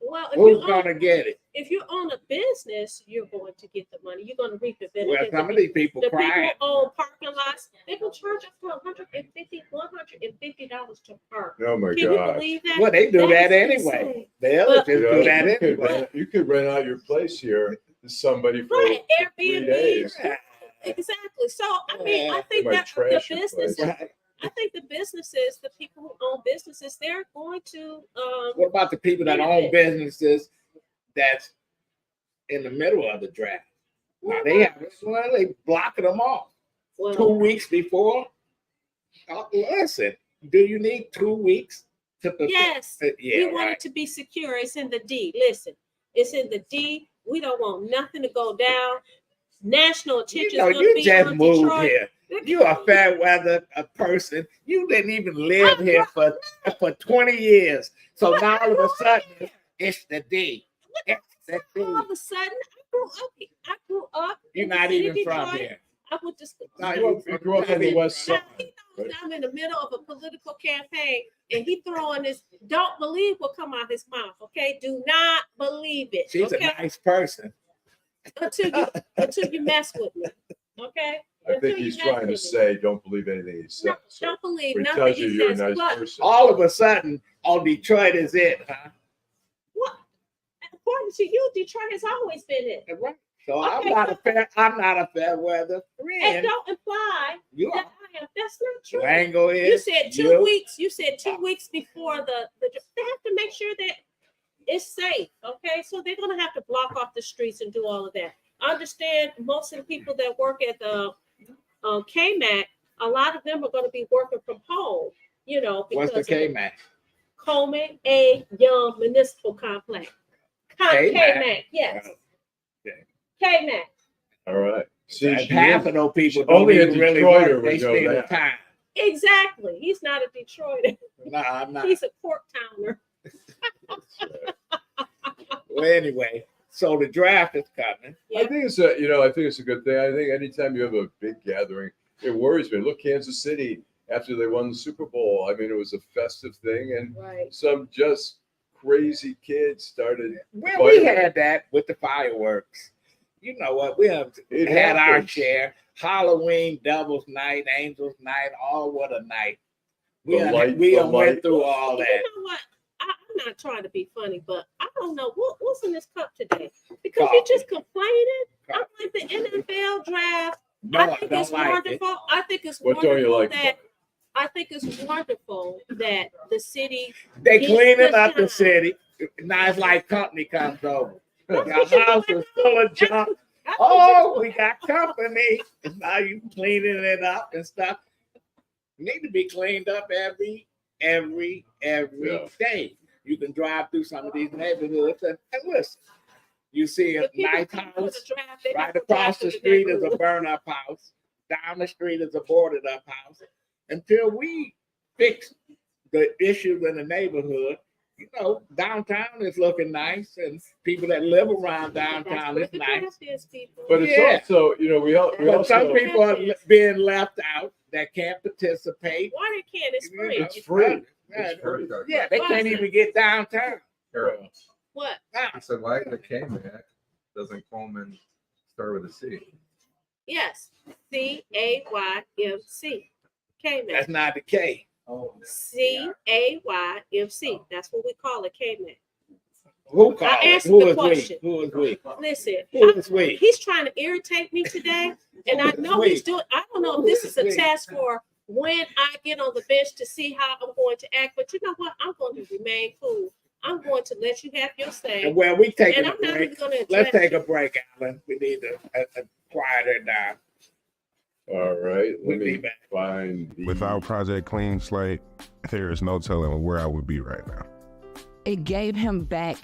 Well, Who's gonna get it? if you own a business, you're going to get the money. You're going to reap the Well, benefits. some of these people The crying. people own parking lots. They can charge up to $150 to park. Oh my Can you God. believe that? Well, they do that is anyway. insane. They'll Well, just do that anyway. You could rent out your place here to somebody for Right, 3 Airbnb. days. Exactly. So I mean, I Yeah. think They might that the trash your business, place. Right. I think the businesses, the people who own businesses, they're going to What about the people that own businesses that's in the middle of the draft? Now they blocking them off 2 weeks before. Listen, do you need 2 weeks to prepare? Yes, Yeah, we want right. it to be secure. It's in the D. Listen, it's in the D. We don't want nothing to go down. National attention You know, is going to you be just on moved Detroit. here. You a fair weather person. You didn't even live here for 20 years. So now all of a sudden, it's the D. It's the D. All of a sudden, I grew up. You're in the not city even of from Detroit. here. I went to school. No, You grew up on the west Now, side. he knows I'm in the middle of a political campaign, and he throwing this. Don't believe what come out his mouth. Okay, do not believe it. She's okay, a nice person. until you mess with me. Okay. I Until think you he's mess trying to with me. say, don't believe anything he says. No, So don't believe when he nothing tells you he you're a says. nice But person. All of a sudden, Detroit is it, huh? what? According to you, Detroit has always been it. Right. So Okay, I'm not a fair weather And friend. don't imply You that are. I am. That's not true. Lengel is. You said 2 weeks. You said 2 weeks before the. They have to make sure that it's safe. Okay, so they're gonna have to block off the streets and do all of that. I understand most of the people that work at the KMAC, a lot of them are going to be working from home. You know, because What's the of KMAC? Coleman A. Young Municipal Complex. KMAC, yes. Okay. KMAC. All right. See, And she half is- of those people only don't a even really Detroiter work. They would know steal the that. time. Exactly. He's not a Detroiter. No, I'm not. He's a Port Towner. Well, anyway, so the draft is coming. I think it's a good thing. I think anytime you have a big gathering, it worries me. Look, Kansas City, after they won the Super Bowl, I mean, it was a festive thing, and Right. some just crazy kids started. Well, we had that with the fireworks. You know what? We have It had our happens. share. Halloween, Devil's Night, Angel's Night, all what a night. We The done- light- we the done went light. through all that. You know what? I'm not trying to be funny, but I don't know what's in this cup today. Because you're just complaining. I like the NFL draft. No, I I think don't it's like it. wonderful. I think it's What don't you wonderful like that I think it's wonderful that the city They gets cleaning the up the time. city. Now it's like company comes over. That's Your what you house wanna is do. full of junk. That's what you Oh, wanna we got company. And now you cleaning it up and stuff. Need to be cleaned up every Yeah. day. You can drive through some of these neighborhoods and listen. You see a If people nice come for house the draft, they right don't drive across through the street is a neighborhood. burn up house. Down the street is a boarded up house. Until we fix the issues in the neighborhood. You know, downtown is looking nice, and people that live around downtown is nice. But it's Yeah. also, you know, we But also some people are being left out that can't participate. Why they can't? It's free. it's free. Yeah, It's free. yeah, they can't even get downtown. What? I said, why the K-Mac doesn't Coleman start with a C? Yes. CAYMC. K-Man. That's not the K. CAYMC. That's what we call a K-Man. Who called I it? answered Who the is question. we? Who is we? Listen, Who is we? he's trying to irritate me today, and I know he's doing. I don't know if this is a test for when I get on the bench to see how I'm going to act. But you know what? I'm going to remain cool. I'm going to let you have your say. Well, we taking and a I'm not break. even going to. Let's take a break, Allan. We need to quiet her down. All right. We'll Let be me back. find the... Without Project Clean Slate, there is no telling where I would be right now. It gave him back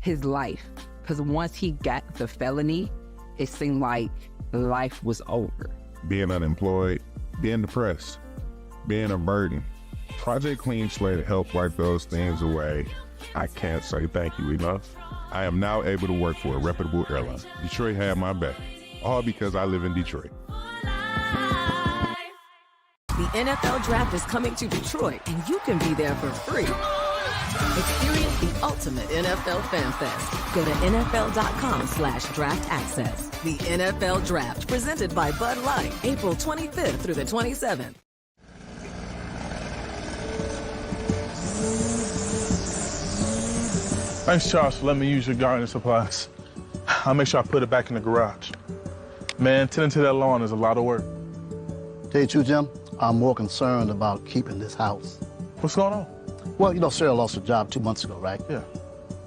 his life, because once he got the felony, it seemed like life was over. Being unemployed, being depressed, being a burden. Project Clean Slate helped wipe those things away. I can't say thank you enough. I am now able to work for a reputable airline. Detroit had my back, all because I live in Detroit. The NFL Draft is coming to Detroit, and you can be there for free. Experience the ultimate NFL fan fest. Go to NFL.com/draft access. The NFL Draft, presented by Bud Light, April 25th through the 27th. Thanks, Charles, for letting me use your gardening supplies. I'll make sure I put it back in the garage. Man, tending to that lawn is a lot of work. Tell you the truth, Jim, I'm more concerned about keeping this house. What's going on? Well, you know, Sarah lost her job 2 months ago, right? Yeah.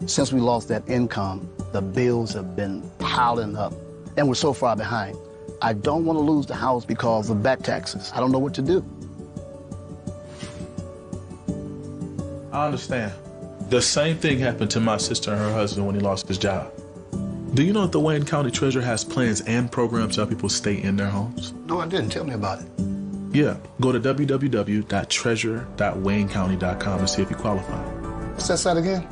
Since we lost that income, the bills have been piling up, and we're so far behind. I don't want to lose the house because of back taxes. I don't know what to do. I understand. The same thing happened to my sister and her husband when he lost his job. Do you know that the Wayne County Treasurer has plans and programs to help people stay in their homes? No, I didn't. Tell me about it. Yeah, go to www.treasure.waynecounty.com to see if you qualify. What's that site again?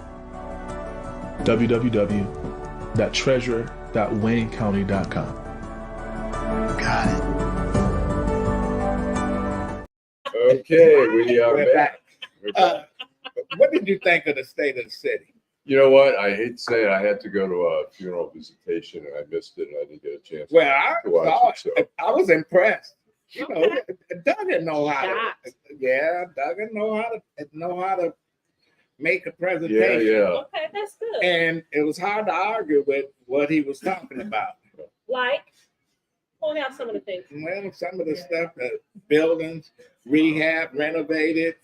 www.treasure.waynecounty.com. Got it. Okay, we are We're back. back. We're back. What did you think of the state of the city? You know what? I hate to say it. I had to go to a funeral visitation, and I missed it, and I didn't get a chance Well, I to watch it. So. was impressed. You know, Okay. Doug know how to. Shocked. Yeah, Doug know how to make a Yeah, presentation. yeah. Okay, that's good. And it was hard to argue with what he was talking about. Like, point out some of the things. Well, some of the stuff, the buildings, rehab, renovated,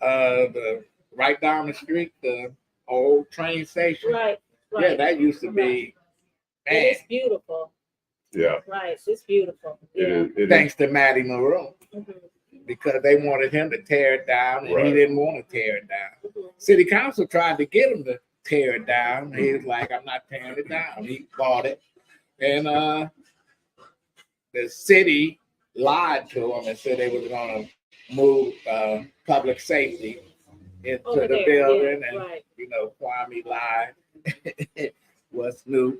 the right down the street, the old train station. Right. Yeah, that used to be, And man, it's beautiful. Yeah. Right. It's beautiful. It Yeah. is. It is. thanks to Matty Maroon, Mhm. because they wanted him to tear it down, and he Right. didn't want to tear it down. Mhm. City council tried to get him to tear it down. He was like, I'm not tearing it down. He bought it. And the city lied to him and said they was going to move public safety into Over the there, building. yeah, And, right. you know, Kwame lied. What's new?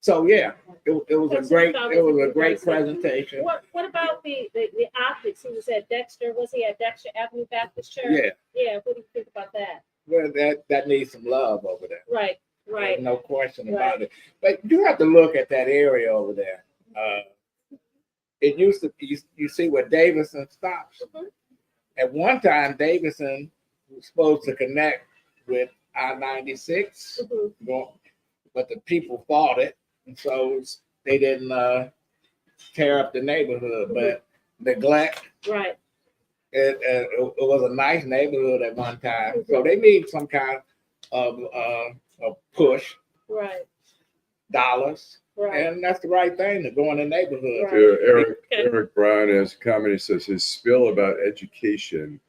So, yeah, it was a great presentation. What about the optics? He was at Dexter. Was he at Dexter Avenue Baptist Church? Yeah, Yeah. What do you think about that? well, that needs some love over there. Right. There's Right. no question Right. about it. But you have to look at that area over there. It used to be, you see where Davison stops. Mhm. At one time, Davison was supposed to connect with I-96, Mhm. but the people fought it, and so they didn't tear up the neighborhood. But neglect, Right. it was a nice neighborhood at one time. So they need some kind of push, Right. dollars. Right. And that's the right thing to go in the neighborhood. Right. Eric Brown has a comment. He says his spill about education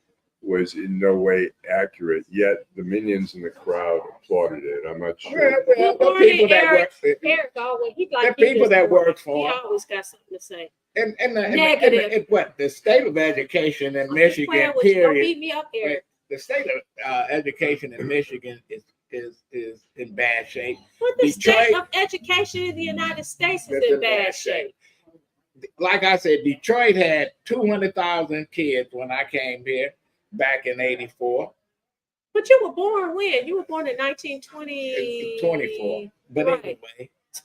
was in no way accurate, yet the minions in the crowd applauded it. I'm not sure. Well, the people that work, Eric always, he the like people that work he for him, always got something to say. and what the state of education in Michigan, Don't period. beat me up, Eric. The state of education in Michigan is in bad shape. But the Detroit- state of education in the United States is in bad shape. Like I said, Detroit had 200,000 kids when I came here back in '84. But you were born when? You were born in 1920. 24. But Right.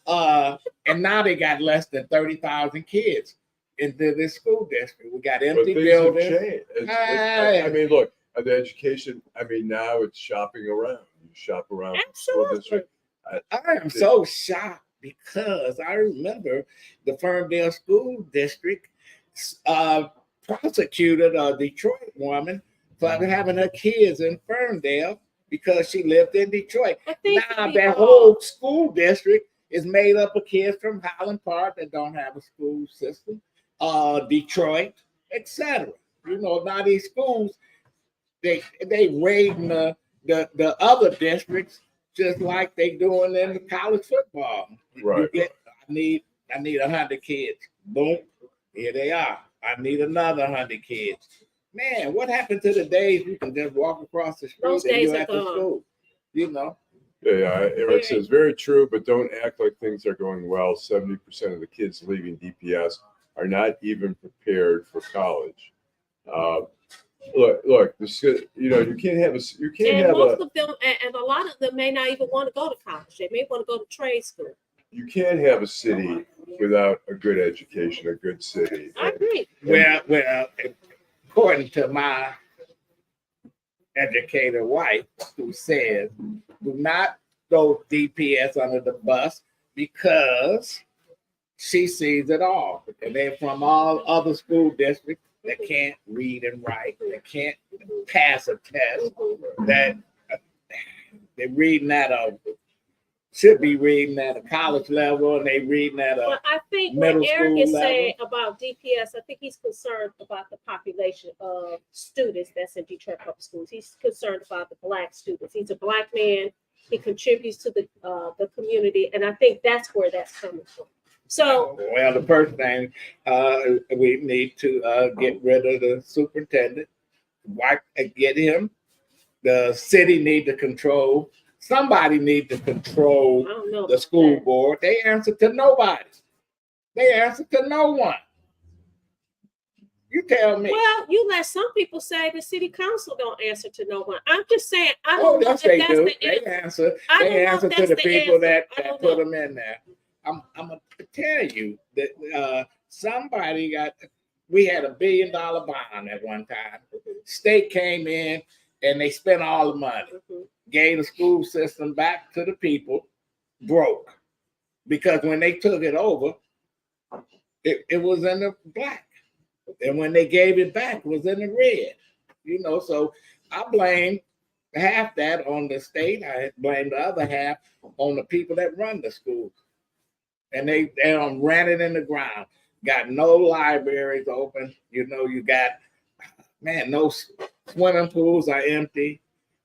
anyway, and now they got less than 30,000 kids into this school district. We got But empty things have buildings. changed. I mean, look, the education, I mean, now it's shopping around. You shop around the school Absolutely. district. I am so shocked because I remember the Ferndale School District prosecuted a Detroit woman for having her kids in Ferndale because she lived in Detroit. Now that whole school district is made up of kids from Highland Park that don't have a school system, Detroit, etc. You know, now these schools, they raiding the other districts just like they doing in the college football. Right. I need 100 kids. Boom, here they are. I need another 100 kids. Man, what happened to the days you can just walk across the street Those and days you're are at the gone. school? You know. Yeah, Eric says very true, but don't act like things are going well. 70% of the kids leaving DPS are not even prepared for college. Look. This, you know, you can't have And most of them, and a lot of them may not even want to go to college. They may want to go to trade school. You can't have a city without a good education, a good city. I agree. Well, according to my educated wife, who says, do not throw DPS under the bus because she sees it all. And they're from all other school districts that can't read and write, that can't pass a test, that they're reading should be reading at a college level, and they reading at a Well, I think middle what Eric school is level. saying about DPS, I think he's concerned about the population of students that's in Detroit Public Schools. He's concerned about the Black students. He's a Black man. He contributes to the community, and I think that's where that's coming from. So, well, the first thing we need to get rid of the superintendent. Get him. The city need to control. Somebody need to control I don't know the about school that. board. They answer to nobody. They answer to no one. You tell me. Well, you let some people say the city council don't answer to no one. I'm just saying, I Oh, don't know yes, if they that's do. the They answer. answer. I don't They know answer if to the that's people answer. that I don't put know. them in there. I'm gonna tell you that somebody got. We had $1 billion bond at one time. State came in and they spent all the money. Gave the school system back to the people, broke. Because when they took it over, it was in the black. And when they gave it back, it was in the red. You know, so I blame half that on the state. I blame the other half on the people that run the schools. And they ran it in the ground. Got no libraries open. You know, you got, man, no swimming pools are empty.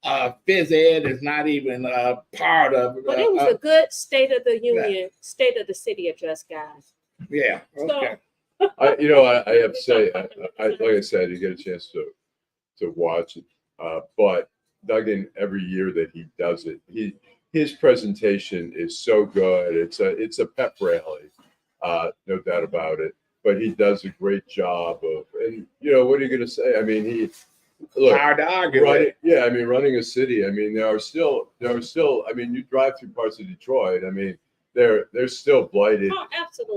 Phys ed is not even part of it. But it was a good State of the Union, State of the City address, guys. Yeah. Okay. I have to say, like I said, you get a chance to watch it. But Duggan, every year that he does it, his presentation is so good. It's a pep rally, no doubt about it. But he does a great job and you know, what are you going to say? I mean, Hard to argue with. Yeah, I mean, running a city. I mean, there are still. I mean, you drive through parts of Detroit. I mean, there's still blighted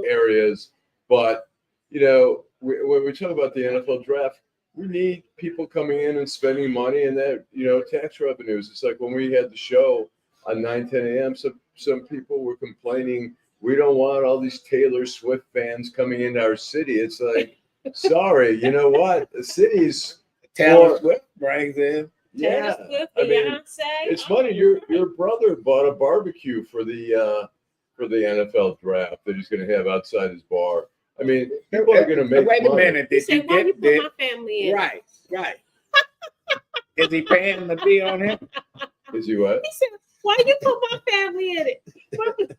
areas. But you know, when we talk about the NFL draft, we need people coming in and spending money, and that, you know, tax revenues. It's like when we had the show on 9:10 a.m. Some people were complaining, we don't want all these Taylor Swift fans coming into our city. It's like, sorry, you know what? The city's Taylor Swift brings in. Yeah, Taylor Swift, I mean, Beyonce. it's funny. Your brother bought a barbecue for the NFL draft that he's going to have outside his bar. I mean, people are going to make Wait a money. minute. You Did say, you why you get put my family in? Right. Is he paying the be on him? Is he what? He said, "Why you put my family in it?"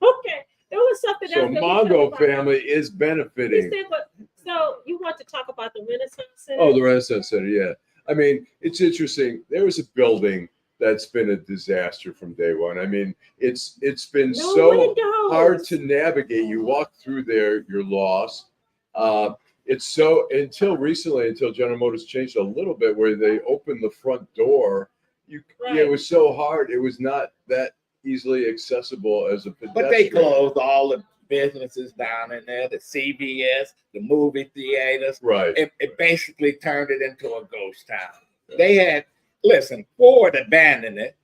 Okay, there was something So else. that we Mongo talked about. family is He benefiting. said, "But so you want to talk about the Renaissance Center?" Oh, the Renaissance Center, yeah. I mean, it's interesting. There was a building that's been a disaster from day one. I mean, it's been No so windows. hard to navigate. You walk through there, you're lost. It's so until recently, until General Motors changed a little bit, where they opened the front door. Yeah, it was so hard. It was not that easily accessible as a pedestrian. But they closed all the businesses down in there, the CVS, the movie theaters. Right. It basically turned it into a ghost town. They had, listen, Ford abandoned it,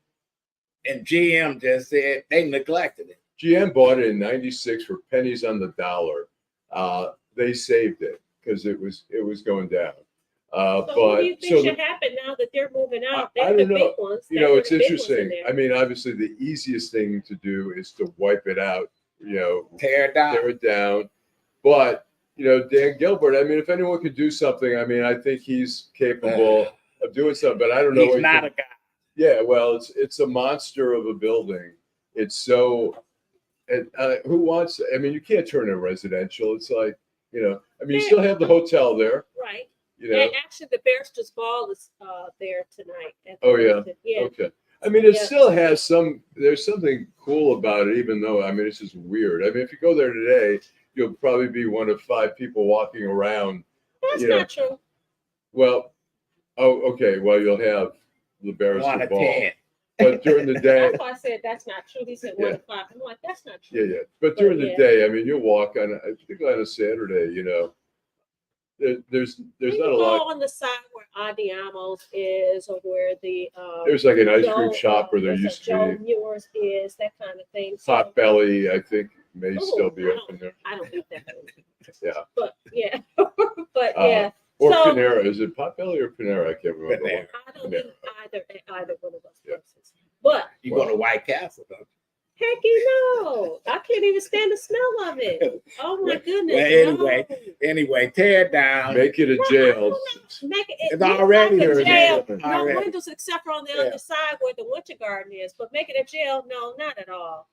and GM just said they neglected it. GM bought it in '96 for pennies on the dollar. They saved it because it was going down. So But what do you think so should happen now that they're moving out? I They're the don't know. big ones. You They know, were it's the big ones in interesting. there. I mean, obviously, the easiest thing to do is to wipe it out. You know, Tear it down. But you know, Dan Gilbert. I mean, if anyone could do something, I mean, I think he's capable of doing something. But I don't know. He's what not a guy. Yeah, well, it's a monster of a building. It's so. And who wants? I mean, you can't turn it residential. It's like, you know. I mean, you still have the hotel there. Right. You know. And actually, the Barristers Ball is there tonight. Oh yeah. Yeah. Okay. I mean, it Yeah. still has some. There's something cool about it, even though I mean, it's just weird. I mean, if you go there today, you'll probably be one of 5 people walking around. That's you know. not true. Well, oh, okay. Well, you'll have the One Barrister of Ball, 10. but during the day, That's why I said that's not true. He said Yeah. 1 to 5. I'm like, that's not yeah, true. yeah. But during the yeah. day, I mean, you'll walk on, particularly on a Saturday. You know, there's When not you a go lot. on the side where Adiamo's is, or where the There's like an ice cream Joe, shop where there what's used that, Joe to be. Muir's is, that kind of thing. So, Pot Belly, I think, may Ooh, still be I open there. I don't think that. Is. Yeah. But yeah, but yeah. Or So- Panera. Is it Pot Belly or Panera? I can't remember. Panera. I don't Yeah. think either one of those Yeah. places. But You go to White Castle, don't heck, you know, I can't even stand the smell of it. Oh my goodness. Well, anyway, no. you? Anyway, tear it down. Make it a jail. Make it, It's looks already like a there, jail. man. No Already. windows except for on the Yeah. other side where the winter garden is. But make it a jail? No, not at all.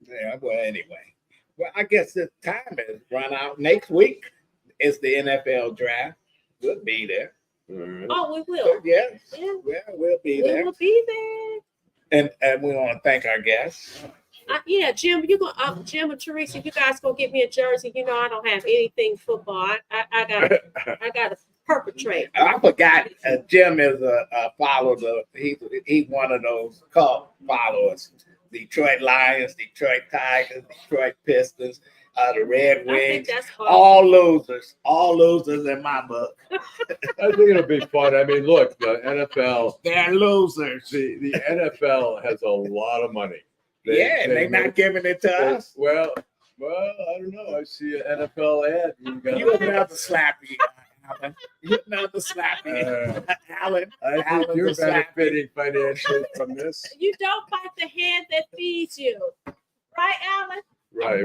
Yeah, well, anyway. Well, I guess the time has run out. Next week is the NFL draft. We'll be there. All right. Oh, we will. So, yeah, Yeah, we'll be we there. will be there. And we want to thank our guests. Yeah, Jim, Jim and Teresa, you guys go get me a jersey. You know I don't have anything football. I gotta perpetrate. I forgot. Jim is a follower. He's one of those cult followers. Detroit Lions, Detroit Tigers, Detroit Pistons, the Red I think Wings. that's awesome. All losers in my book. I think it'll be fun. I mean, look, the NFL. They're losers. The NFL has a lot of money. They're not giving it to us. Well, I don't know. I see an NFL ad. You another slappy, Allan. You another slappy, Allan. I think Allan's you're a slappy. benefiting financially from this. You don't bite the hand that feeds you, right, Allan? Right.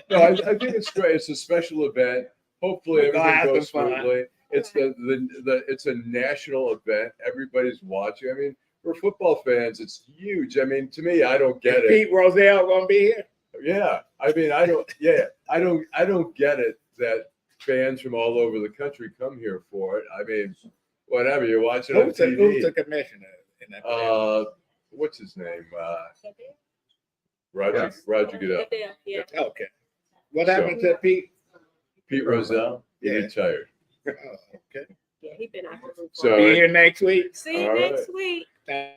No, I think it's great. It's a special event. Hopefully We're gonna everything have goes some fun. smoothly. It's it's a national event. Everybody's watching. I mean, for football fans, it's huge. I mean, to me, I don't get it. Pete Rozelle gonna be here. Yeah. I mean, I don't get it that fans from all over the country come here for it. I mean, whatever, you're watching on Who's the TV. commissioner in that? What's his name? Roger Goodell. Yeah. Okay. What happened to Pete? Pete Rozelle. He Yeah. retired. Oh, okay. Yeah, he been out here. So Be here next week. See you All next right. week. Thank